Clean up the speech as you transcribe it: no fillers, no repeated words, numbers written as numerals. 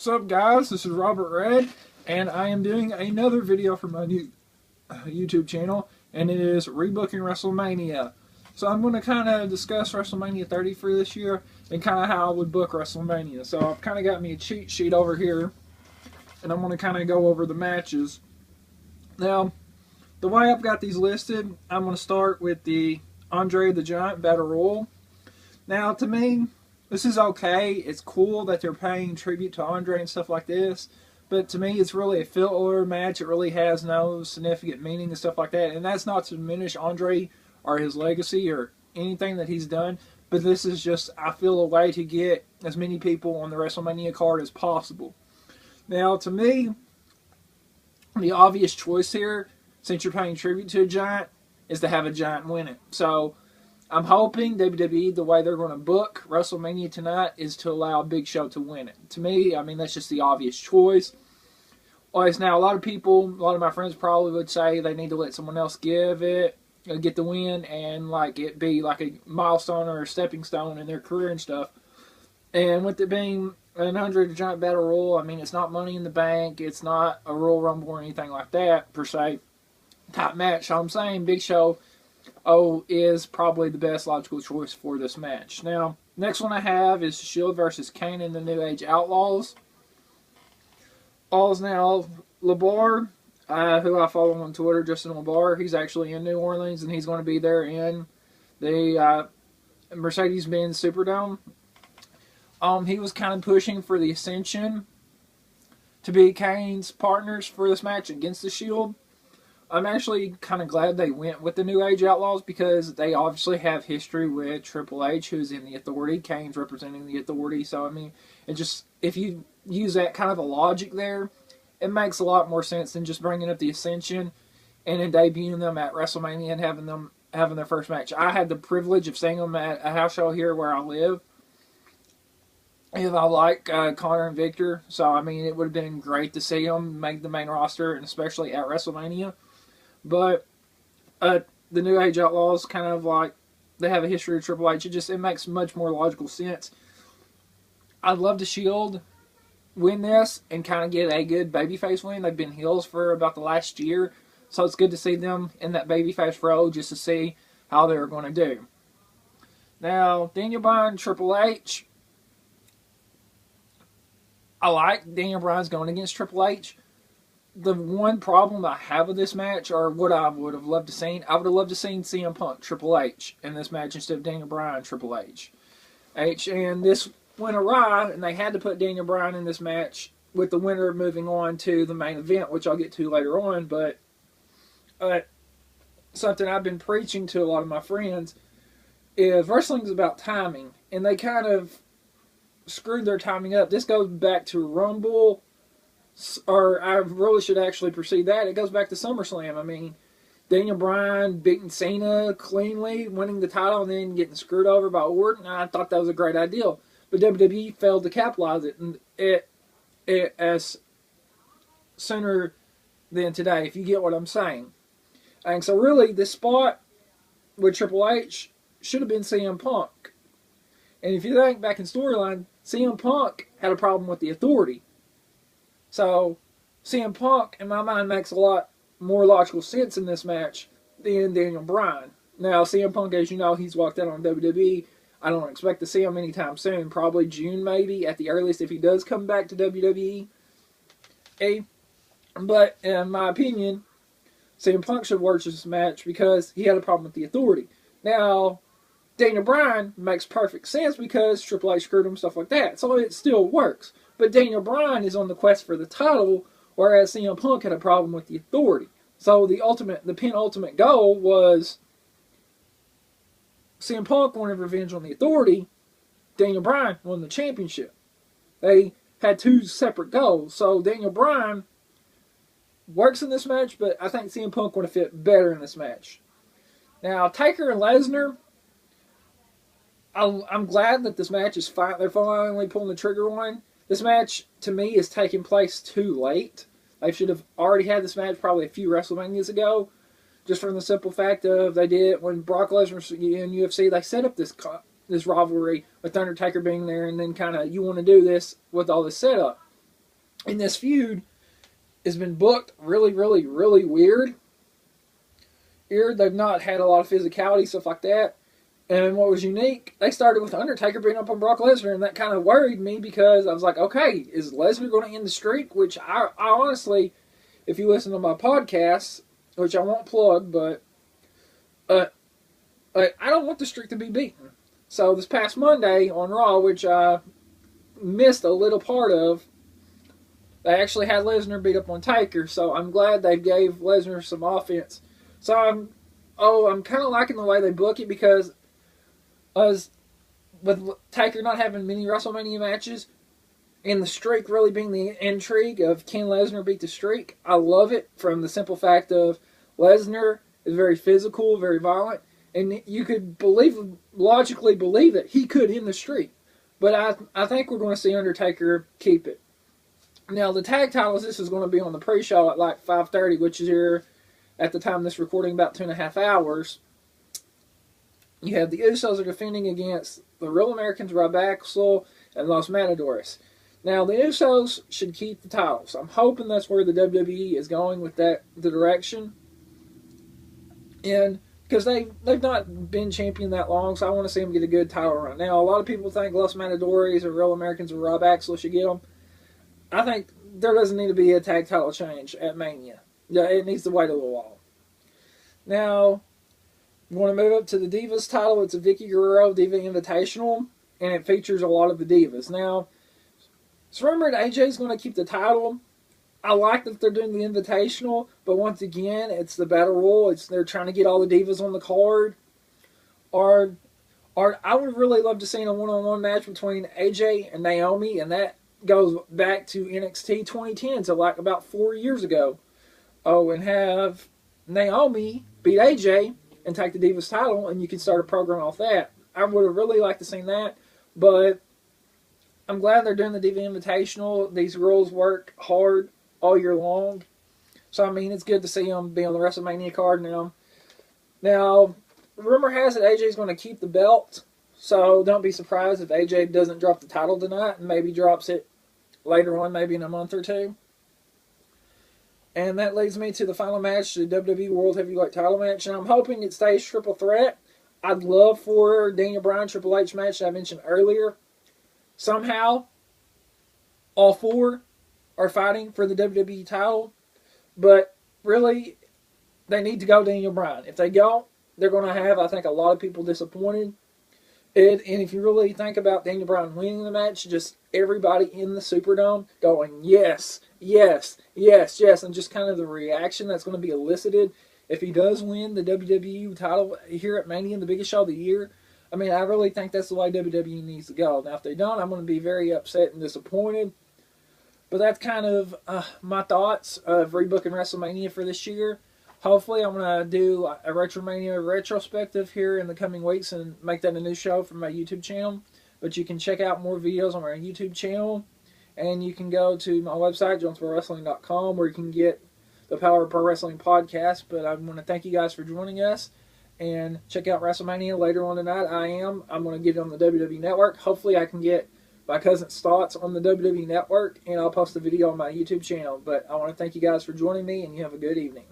What's up, guys? This is Robert Red, and I am doing another video for my new YouTube channel, and it is Rebooking Wrestlemania. So I'm going to kind of discuss WrestleMania 30 for this year, and kind of how I would book WrestleMania. So I've kind of got me a cheat sheet over here, and I'm going to kind of go over the matches. Now, the way I've got these listed, I'm going to start with the Andre the Giant Battle Royal. Now, to me, this is okay. It's cool that they're paying tribute to Andre and stuff like this. But to me, it's really a filler match. It really has no significant meaning and stuff like that. And that's not to diminish Andre or his legacy or anything that he's done. But this is just, I feel, a way to get as many people on the WrestleMania card as possible. Now, to me, the obvious choice here, since you're paying tribute to a Giant, is to have a Giant win it. So I'm hoping WWE, the way they're going to book WrestleMania tonight, is to allow Big Show to win it. To me, I mean, that's just the obvious choice. Now, a lot of people, a lot of my friends probably would say they need to let someone else give it, get the win, and like it be like a milestone or a stepping stone in their career and stuff. And with it being an Andre the Giant Battle Royal, I mean, it's not Money in the Bank, it's not a Royal Rumble or anything like that, per se, type match. So I'm saying Big Show is probably the best logical choice for this match. Now, next one I have is Shield versus Kane and the New Age Outlaws. Now, LeBar, who I follow on Twitter, Justin LeBar, he's actually in New Orleans, and he's going to be there in the Mercedes-Benz Superdome. He was kind of pushing for the Ascension to be Kane's partners for this match against the Shield. I'm actually kind of glad they went with the New Age Outlaws because they obviously have history with Triple H, who's in the Authority. Kane's representing the Authority. So, I mean, it just, if you use that kind of a logic there, it makes a lot more sense than just bringing up the Ascension and then debuting them at WrestleMania and having their first match. I had the privilege of seeing them at a house show here where I live. And I like Connor and Victor. So, I mean, it would have been great to see them make the main roster, and especially at WrestleMania. But the New Age Outlaws, kind of like, they have a history of Triple H. It makes much more logical sense. I'd love to Shield win this and kind of get a good babyface win. They've been heels for about the last year, so it's good to see them in that babyface role just to see how they're going to do. Now, Daniel Bryan, Triple H. I like Daniel Bryan's going against Triple H. The one problem I have with this match, or what I would have loved to see, I would have loved to see CM Punk Triple H in this match instead of Daniel Bryan Triple H. And this went awry, and they had to put Daniel Bryan in this match with the winner moving on to the main event, which I'll get to later on. But something I've been preaching to a lot of my friends is wrestling is about timing, and they kind of screwed their timing up. This goes back to Rumble. Or I really should actually precede that. It goes back to SummerSlam. I mean, Daniel Bryan beating Cena cleanly, winning the title, and then getting screwed over by Orton. I thought that was a great idea. But WWE failed to capitalize it, and it as sooner than today, if you get what I'm saying. And so really, this spot with Triple H should have been CM Punk. And if you think back in storyline, CM Punk had a problem with the Authority. So, CM Punk, in my mind, makes a lot more logical sense in this match than Daniel Bryan. Now, CM Punk, as you know, he's walked out on WWE. I don't expect to see him anytime soon. Probably June, maybe, at the earliest, if he does come back to WWE. But, in my opinion, CM Punk should watch this match because he had a problem with the Authority. Now, Daniel Bryan makes perfect sense because Triple H screwed him, stuff like that. So, it still works. But Daniel Bryan is on the quest for the title, whereas CM Punk had a problem with the Authority. So the penultimate goal was CM Punk wanted revenge on the Authority. Daniel Bryan won the championship. They had two separate goals. So Daniel Bryan works in this match, but I think CM Punk would have fit better in this match. Now, Taker and Lesnar, I'm glad that this match is they're finally pulling the trigger on. This match, to me, is taking place too late. They should have already had this match probably a few WrestleManias ago. Just from the simple fact of they did, when Brock Lesnar was in UFC, they set up this rivalry with Undertaker being there, and then kind of, you want to do this with all this setup. And this feud has been booked really, really, really weird. They've not had a lot of physicality, stuff like that. And what was unique, they started with Undertaker beating up on Brock Lesnar, and that kind of worried me because I was like, okay, is Lesnar going to end the streak? Which I honestly, if you listen to my podcasts, which I won't plug, but I don't want the streak to be beaten. So this past Monday on Raw, which I missed a little part of, they actually had Lesnar beat up on Taker, so I'm glad they gave Lesnar some offense. So I'm kind of liking the way they book it because with Taker not having many WrestleMania matches and the streak really being the intrigue of can Lesnar beat the streak, I love it from the simple fact of Lesnar is very physical, very violent, and you could logically believe that he could end the streak. But I think we're going to see Undertaker keep it. Now, the tag titles, this is going to be on the pre-show at like 5:30, which is here at the time of this recording about 2.5 hours. You have the Usos are defending against the Real Americans, Rob Axel, and Los Matadores. Now, the Usos should keep the titles. I'm hoping that's where the WWE is going with the direction. And because they've not been champion that long, so I want to see them get a good title run. Now, a lot of people think Los Matadores or Real Americans or Rob Axel should get them. I think there doesn't need to be a tag title change at Mania. Yeah, it needs to wait a little while. Now, I'm going to move up to the Divas title. It's a Vicky Guerrero Diva Invitational, and it features a lot of the Divas. Now, it's rumored AJ's going to keep the title. I like that they're doing the Invitational, but once again, it's the Battle Royal. They're trying to get all the Divas on the card. Or I would really love to see a one-on-one match between AJ and Naomi, and that goes back to NXT 2010, so like about 4 years ago. Oh, and have Naomi beat AJ and take the Divas title, and you can start a program off that. I would have really liked to see that, but I'm glad they're doing the Diva Invitational. These rules work hard all year long, so I mean, it's good to see them be on the WrestleMania card now. Now, rumor has it AJ's going to keep the belt, so don't be surprised if AJ doesn't drop the title tonight and maybe drops it later on, maybe in a month or two. And that leads me to the final match, the WWE World Heavyweight title match. And I'm hoping it stays triple threat. I'd love for Daniel Bryan Triple H match that I mentioned earlier. Somehow, all four are fighting for the WWE title. But really, they need to go Daniel Bryan. If they don't, they're going to have, I think, a lot of people disappointed. And if you really think about Daniel Bryan winning the match, just everybody in the Superdome going, yes, yes, yes, yes, and just kind of the reaction that's going to be elicited if he does win the WWE title here at Mania, the biggest show of the year. I mean, I really think that's the way WWE needs to go. Now, if they don't, I'm going to be very upset and disappointed. But that's kind of my thoughts of rebooking WrestleMania for this year. Hopefully, I'm going to do a Retromania retrospective here in the coming weeks and make that a new show for my YouTube channel. But you can check out more videos on my YouTube channel. And you can go to my website, jonesborowrestling.com, where you can get the Power of Pro Wrestling podcast. But I want to thank you guys for joining us. And check out WrestleMania later on tonight. I'm going to get it on the WWE Network. Hopefully, I can get my cousin's thoughts on the WWE Network. And I'll post the video on my YouTube channel. But I want to thank you guys for joining me, and you have a good evening.